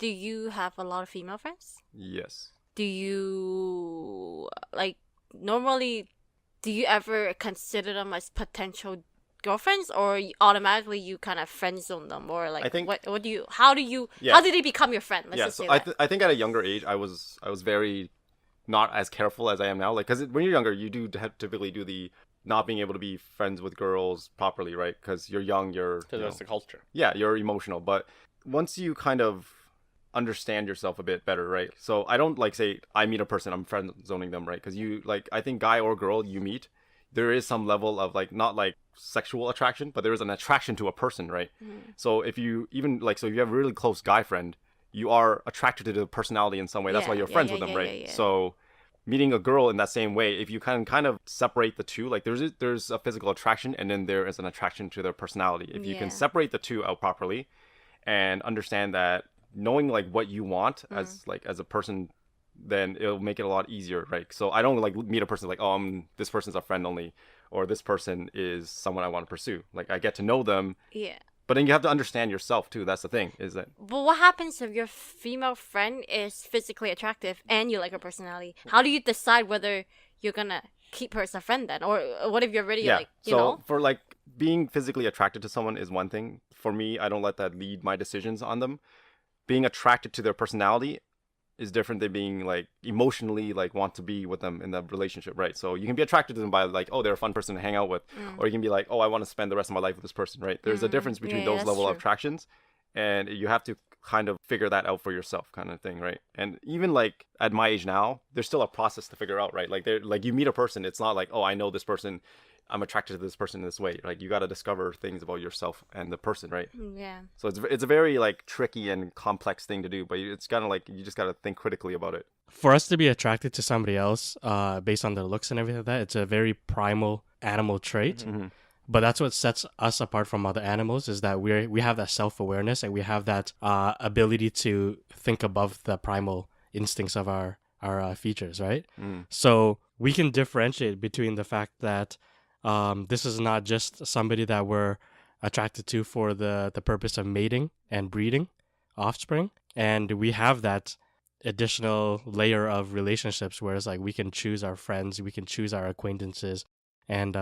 do you have a lot of female friends? Yes. Do you, like, normally, do you ever consider them as potential girlfriends, or automatically you kind of friend zone them, or like, I think, how do they become your friend? Let's just say so that. I think at a younger age, I was very not as careful as I am now. Like, because when you're younger, you do typically do the not being able to be friends with girls properly, right? Because you're young, Because that's the culture. yeah, you're emotional. But once you kind of understand yourself a bit better, right? So I don't like say I meet a person, I'm friend zoning them, right? Because you like, I think guy or girl you meet, there is some level of like, not like sexual attraction, but there is an attraction to a person, right? So if you even like, so if you have a really close guy friend, you are attracted to the personality in some way. That's why you're friends with them, right? So meeting a girl in that same way, if you can kind of separate the two, like there's a physical attraction and then there is an attraction to their personality. If you can separate the two out properly and understand that, knowing like what you want as a person, then it'll make it a lot easier, right? So I don't like meet a person like, oh, this person's a friend only, or this person is someone I want to pursue. Like, I get to know them. Yeah. But then you have to understand yourself too. That's the thing, is that. But what happens if your female friend is physically attractive and you like her personality? How do you decide whether you're gonna keep her as a friend then, or what if you're already like, you know? So for like being physically attracted to someone is one thing. For me, I don't let that lead my decisions on them. Being attracted to their personality is different than being like emotionally like want to be with them in the relationship, right? So you can be attracted to them by like, oh, they're a fun person to hang out with, or you can be like, oh, I want to spend the rest of my life with this person, right? There's a difference between those level of attractions, and you have to kind of figure that out for yourself, kind of thing, right? And even like at my age now, there's still a process to figure out, right? Like they're like, you meet a person, it's not like, oh, I know this person, I'm attracted to this person in this way. Like, you got to discover things about yourself and the person, right? Yeah. So it's a very like tricky and complex thing to do, but it's kind of like, you just got to think critically about it. For us to be attracted to somebody else, based on their looks and everything like that, it's a very primal animal trait. But that's what sets us apart from other animals, is that we have that self-awareness, and we have that ability to think above the primal instincts of our features, right? So we can differentiate between the fact that this is not just somebody that we're attracted to for the purpose of mating and breeding offspring, and we have that additional layer of relationships where it's like we can choose our friends, we can choose our acquaintances, and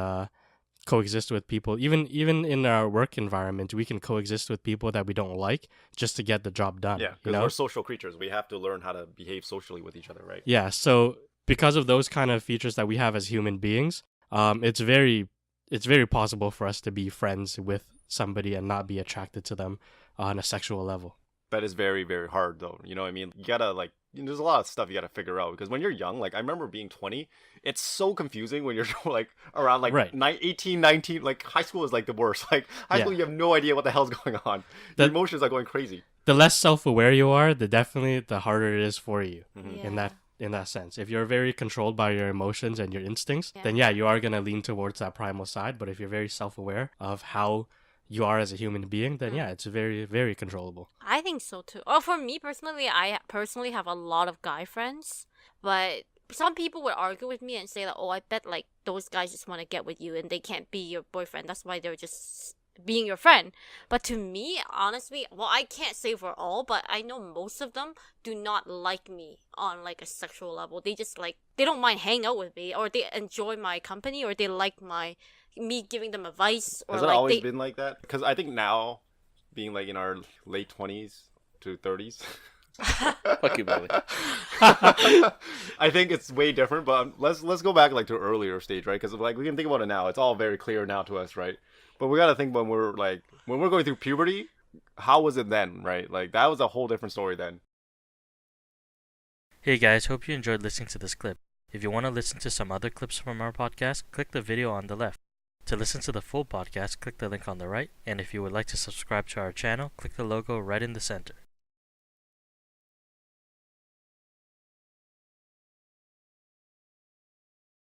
coexist with people. Even in our work environment, we can coexist with people that we don't like just to get the job done. Yeah, because we're social creatures. We have to learn how to behave socially with each other, right? Yeah, so because of those kind of features that we have as human beings, it's very possible for us to be friends with somebody and not be attracted to them on a sexual level. That is very, very hard, though. You know what I mean? You gotta, like, there's a lot of stuff you gotta figure out. Because when you're young, like, I remember being 20, it's so confusing when you're, like, around, like, 18, 19. Like, high school is, like, the worst. Like, high school, you have no idea what the hell's going on. Your emotions are going crazy. The less self-aware you are, the harder it is for you in that sense. If you're very controlled by your emotions and your instincts, then you are going to lean towards that primal side. But if you're very self-aware of how you are as a human being, then it's very, very controllable. I think so too. Oh, for me personally, I personally have a lot of guy friends, but some people would argue with me and say that, oh, I bet like those guys just want to get with you and they can't be your boyfriend. That's why they're just being your friend. But to me, honestly, well, I can't say for all, but I know most of them do not like me on like a sexual level. They just like, they don't mind hanging out with me, or they enjoy my company, or they like me giving them advice. Or has it like always been like that? Because I think now, being like in our late 20s to 30s, fuck you, Billy. I think it's way different. But let's go back like to an earlier stage, right? Because like we can think about it now. It's all very clear now to us, right? But we gotta think when we're going through puberty, how was it then, right? Like that was a whole different story then. Hey guys, hope you enjoyed listening to this clip. If you want to listen to some other clips from our podcast, click the video on the left. To listen to the full podcast, click the link on the right. And if you would like to subscribe to our channel, click the logo right in the center.